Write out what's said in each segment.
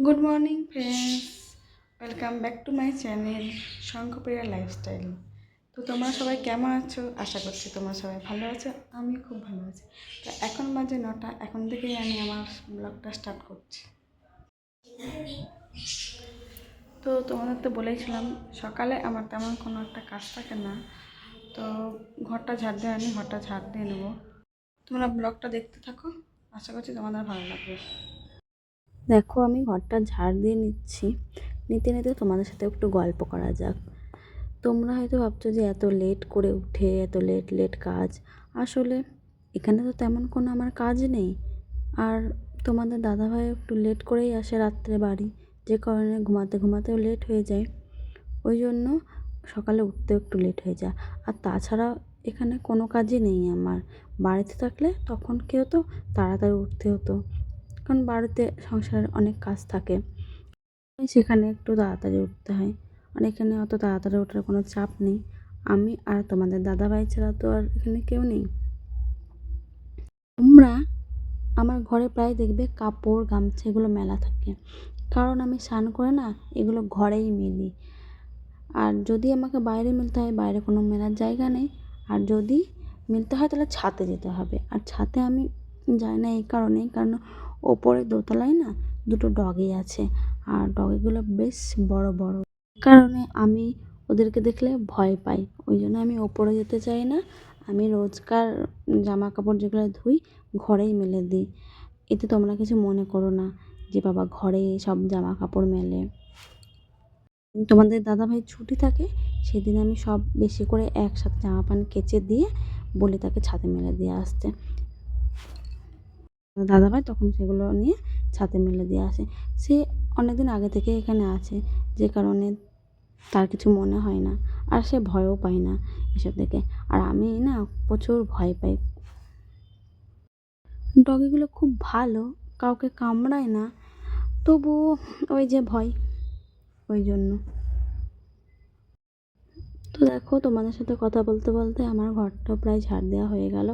Good morning friends, welcome back to my channel Shankhapriya lifestyle. তো তোমরা সবাই কেমন আছো? আশা করছি তোমরা সবাই ভালো আছো। আমি খুব ভালো আছি। তো এখন বাজে 9টা, এখন থেকেই আমি আমার ব্লগটা স্টার্ট করছি। তো তোমাদের তো বলেছিলাম সকালে আমার তেমন কোনো একটা কাজ থাকে না, তো ঘরটা ঝাড় দিয়ে আনি, ঘরটা ঝাড় দিয়ে নেবো। তোমরা ব্লগটা দেখতে থাকো, আশা করছি তোমাদের ভালো লাগবে। দেখো, আমি ঘরটা ঝাড় দিয়ে নিচ্ছি। নিতে নিতে তোমাদের সাথে একটু গল্প করা যাক। তোমরা হয়তো ভাবছো যে এত লেট করে উঠে এত লেট লেট কাজ। আসলে এখানে তো তেমন কোনো আমার কাজ নেই। আর তোমাদের দাদাভাই একটু লেট করেই আসে রাত্রে বাড়ি, যে কারণে ঘুমাতে ঘুমাতেও লেট হয়ে যায়। ওই জন্য সকালে উঠতেও একটু লেট হয়ে যায়। আর তাছাড়া এখানে কোনো কাজই নেই আমার। বাড়িতে থাকলে তখন কী হতো, তাড়াতাড়ি উঠতে হতো, কারণ বাড়িতে সংসারের অনেক কাজ থাকে। সেখানে একটু তাড়াতাড়ি উঠতে হয়। আর এখানে অত তাড়াতাড়ি ওঠার কোনো চাপ নেই। আমি আর তোমাদের দাদাভাই ছাড়া তো আর এখানে কেউ নেই। তোমরা আমার ঘরে প্রায় দেখবে কাপড় গামছা এগুলো মেলা থাকে, কারণ আমি স্নান করে না এগুলো ঘরেই মেলি। আর যদি আমাকে বাইরে মেলতে হয়, বাইরে কোনো মেলার জায়গা নেই। আর যদি মেলতে হয় তাহলে ছাদে যেতে হবে। আর ছাদে আমি যাই না এই কারণেই, কারণ ওপরে দোতলায় না দুটো ডগি আছে, আর ডগিগুলো বেশ বড় বড় কারণে আমি ওদেরকে দেখলে ভয় পাই। ওই জন্য আমি ওপরে যেতে চাই না। আমি রোজকার জামা কাপড় যেগুলো ধুই ঘরেই মেলে দিই। এতে তোমরা কিছু মনে করো না যে বাবা ঘরে সব জামা কাপড় মেলে। তোমাদের দাদাভাই ছুটি থাকে সেদিন আমি সব বেশি করে একসাথে জামা প্যান্ট কেচে দিয়ে বলি তাকে ছাদে মেলে দিয়ে আসতে। দাদাভাই তখন সেগুলো নিয়ে ছাদে মেলে দিয়ে আসে। সে অনেকদিন আগে থেকে এখানে আছে, যে কারণে তার কিছু মনে হয় না। আর সে ভয়ও পায় না এসব দেখে। আর আমি না প্রচুর ভয় পাই। ডগিগুলো খুব ভালো, কাউকে কামড়ায় না, তবুও ওই যে ভয়, ওই জন্য। তো দেখো, তোমাদের সাথে কথা বলতে বলতে আমার ঘরটা প্রায় ঝাড় দেওয়া হয়ে গেল।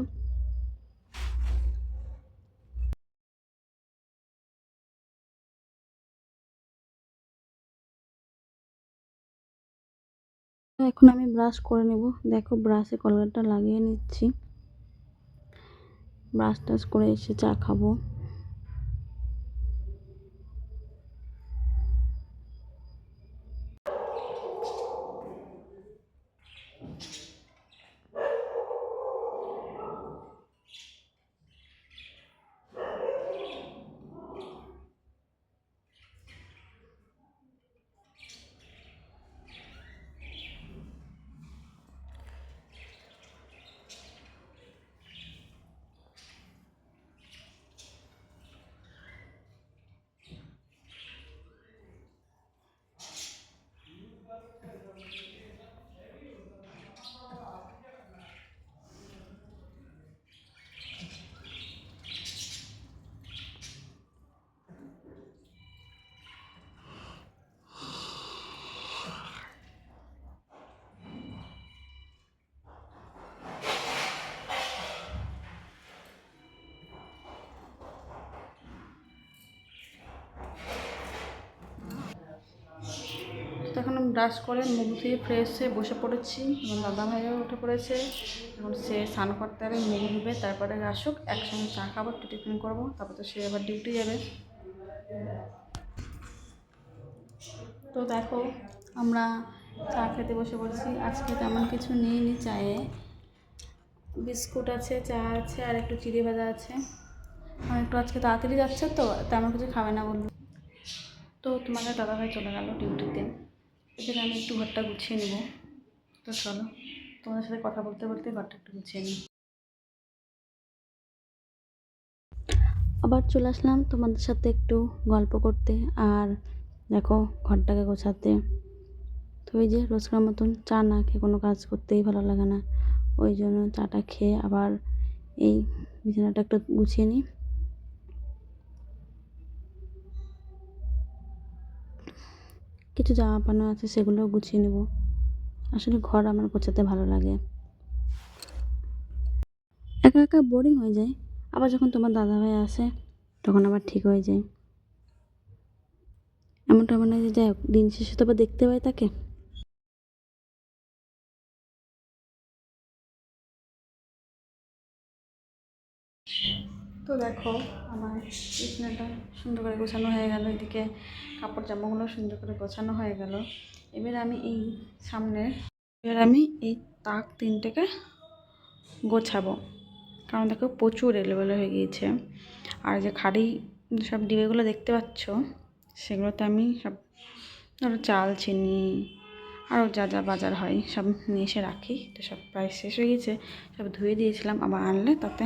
এখন আমি ব্রাশ করে নেব। দেখো, ব্রাশে কলগেটটা লাগিয়ে নিচ্ছি। ব্রাশ টাশ করে এসে চা খাবো। তো এখন আমি ব্রাশ করে মুখ ধুয়ে ফ্রেশ হয়ে বসে পড়েছি। আমার দাদা ভাইও উঠে পড়েছে। এখন সে স্নান করতে হবে, মুখ ধুবে, তারপরে আসুক, একসঙ্গে চা খাবো, একটু টিফিন করবো, তারপর তো সে আবার ডিউটি যাবে। তো দেখো, আমরা চা খেতে বসে পড়েছি। আজকে তেমন কিছু নিইনি চায়ে, বিস্কুট আছে, চা আছে, আর একটু চিড়ে ভাজা আছে। আর একটু আজকে তাড়াতাড়ি যাচ্ছে তো তেমন কিছু খাবে না বললো। তো তোমাদের দাদাভাই চলে গেল ডিউটিতে, এখানে আমি একটু ঘরটা গুছিয়ে নেব। তো চলো, তোমাদের সাথে কথা বলতে বলতে ঘরটা একটু গুছিয়ে নিই। আবার চলে আসলাম তোমাদের সাথে একটু গল্প করতে, আর দেখো ঘরটাকে গোছাতে। তো ওই যে রোজকার মতন চা না খেয়ে কোনো কাজ করতেই ভালো লাগে না। ওই জন্য চাটা খেয়ে আবার এই বিছানাটা একটু গুছিয়ে নিই। কিছু জামা পানা আছে সেগুলোও গুছিয়ে নেব। আসলে ঘর আমার গোছাতে ভালো লাগে। একা একা বোরিং হয়ে যায়, আবার যখন তোমার দাদাভাই আসে তখন আবার ঠিক হয়ে যায়। এমনটা মনে হয় যে যাই হোক দিন শেষে তো আবার দেখতে পাই তাকে। তো দেখো আমার বিছানাটা সুন্দর করে গোছানো হয়ে গেল, এদিকে কাপড় জামাগুলো সুন্দর করে গোছানো হয়ে গেল। এবার আমি এই তাক তিনটেকে গোছাবো, কারণ দেখো প্রচুর এলোমেলো হয়ে গিয়েছে। আর যে খাড়ি সব ডিবেগুলো দেখতে পাচ্ছ, সেগুলোতে আমি সব ধরো চাল, চিনি, আরও যা যা বাজার হয় সব নিয়ে এসে রাখি। তো সব প্রায় শেষ হয়ে গেছে, সব ধুয়ে দিয়েছিলাম, আবার আনলে তাতে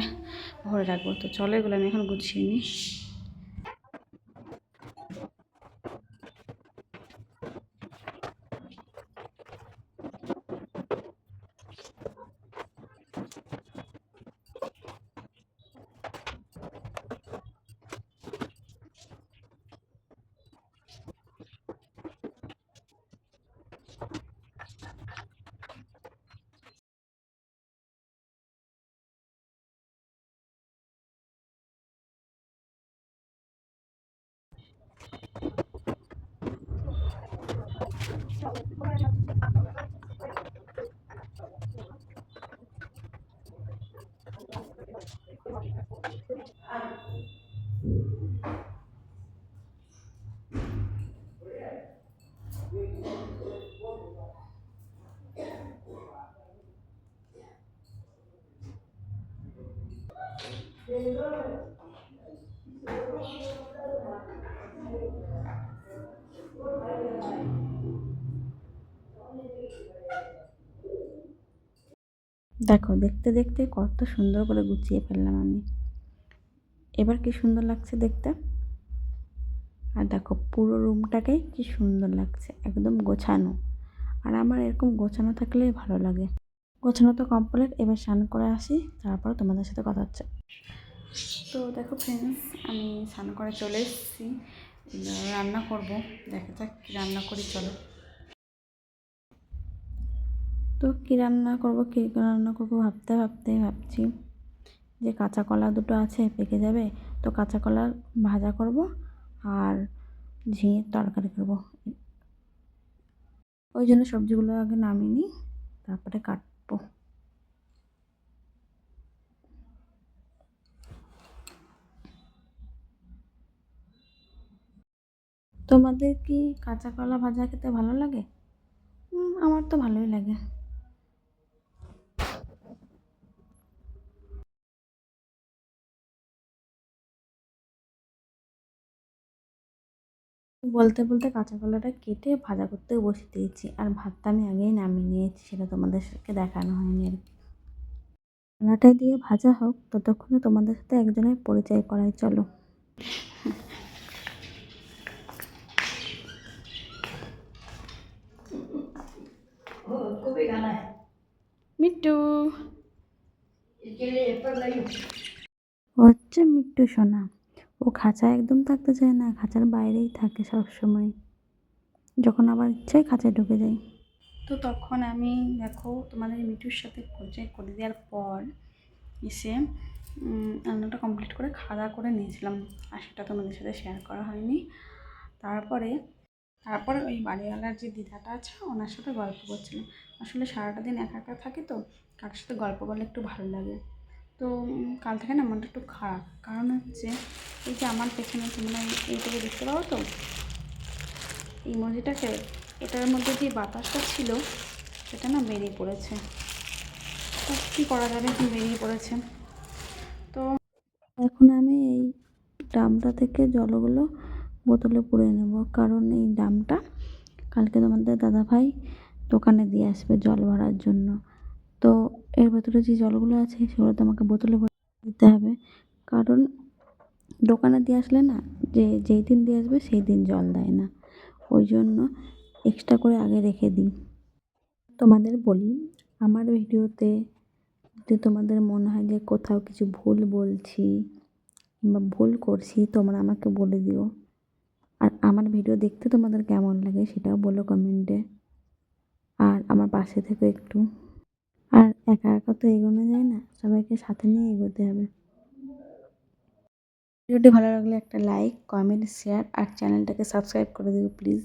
ভরে রাখবো। তো চলো এগুলো আমি এখন গুছিয়ে নিই। দেখো দেখতে দেখতে কত সুন্দর করে গুছিয়ে ফেললাম আমি। এবার কি সুন্দর লাগছে দেখতে। আর দেখো পুরো রুমটাকেই কি সুন্দর লাগছে, একদম গোছানো। আর আমার এরকম গোছানো থাকলেই ভালো লাগে। গোছানো তো কমপ্লিট, এবার স্নান করে আসি, তারপর তোমাদের সাথে কথা হচ্ছে। তো দেখো ফ্রেন্ডস, আমি স্নান করে চলে এসেছি, রান্না করব। দেখা যাক কী রান্না করি, চলো। তো কী রান্না করবো ভাবতে ভাবতে ভাবছি যে কাঁচা কলা দুটো আছে, পেকে যাবে। তো কাঁচা কলা ভাজা করব আর ঝিঙের তরকারি করব। ওই জন্য সবজিগুলো আগে নামিয়ে নিই, তারপরে কাটবো। তোমাদের কি কাঁচা কলা ভাজা খেতে ভালো লাগে? আমার তো ভালোই লাগে। বলতে বলতে কাঁচা কলাটা কেটে ভাজা করতে বসে দিয়েছি, আর ভাতটা আমি আগেই নামিয়ে নিয়েছি, সেটা তোমাদেরকে দেখানো হয়নি আর কি। কলাটা দিয়ে ভাজা হোক, ততক্ষণে তোমাদের সাথে একজনের পরিচয় করাই, চলো। মিট্টু, ও হচ্ছে মিট্টু সোনা। ও খাঁচায় একদম থাকতে চায় না, খাঁচার বাইরেই থাকে সব সময়, যখন আবার ইচ্ছায় খাঁচায় ঢুকে যায়। তো তখন আমি দেখো তোমাদের মিঠুর সাথে পরিচয় করে দেওয়ার পর এসে রান্নাটা কমপ্লিট করে খাওয়া দাওয়া করে নিয়েছিলাম, আর সেটা তোমাদের সাথে শেয়ার করা হয়নি। তারপরে তারপরে ওই বাড়িওয়ালার যে দিদাটা আছে, ওনার সাথে গল্প করছিলাম। আসলে সারাটা দিন একা একা থাকি, তো কার সাথে গল্প করলে একটু ভালো লাগে। তো কাল থেকে না মনটা একটু খারাপ, কারণ হচ্ছে এই যে আমার পেছনে তোমরা এইটাকে দেখতে পাও তো, এই মসজিদটাকে, এটার মধ্যে যে বাতাসটা ছিল সেটা না বেরিয়ে পড়েছে। তো কী করা যাবে, বেরিয়ে পড়েছে। তো এখন আমি এই ড্রামটা থেকে জলগুলো বোতলে পুরে নেব, কারণ এই ড্রামটা কালকে তোমাদের দাদাভাই দোকানে দিয়ে আসবে জল ভরার জন্য। তো এর ভেতরে যে জলগুলো আছে সেগুলো তো আমাকে বোতলে ভরে দিতে হবে, কারণ দোকানে দিয়ে আসলে না, যেই দিন দিয়ে আসবে সেই দিন জল দেয় না, ওই জন্য এক্সট্রা করে আগে রেখে দিই। তোমাদের বলি, আমার ভিডিওতে যদি তোমাদের মনে হয় যে কোথাও কিছু ভুল বলছি বা ভুল করছি, তোমরা আমাকে বলে দিও। আর আমার ভিডিও দেখতে তোমাদের কেমন লাগে সেটাও বলো কমেন্টে। আর আমার পাশে থেকে একটু। আর একা একা তো এগোনো যায় না, সবাইকে সাথে নিয়ে এগোতে হবে। ভিডিওটি ভালো লাগলে একটা লাইক, কমেন্ট, শেয়ার আর চ্যানেলটাকে সাবস্ক্রাইব করে দিও প্লিজ।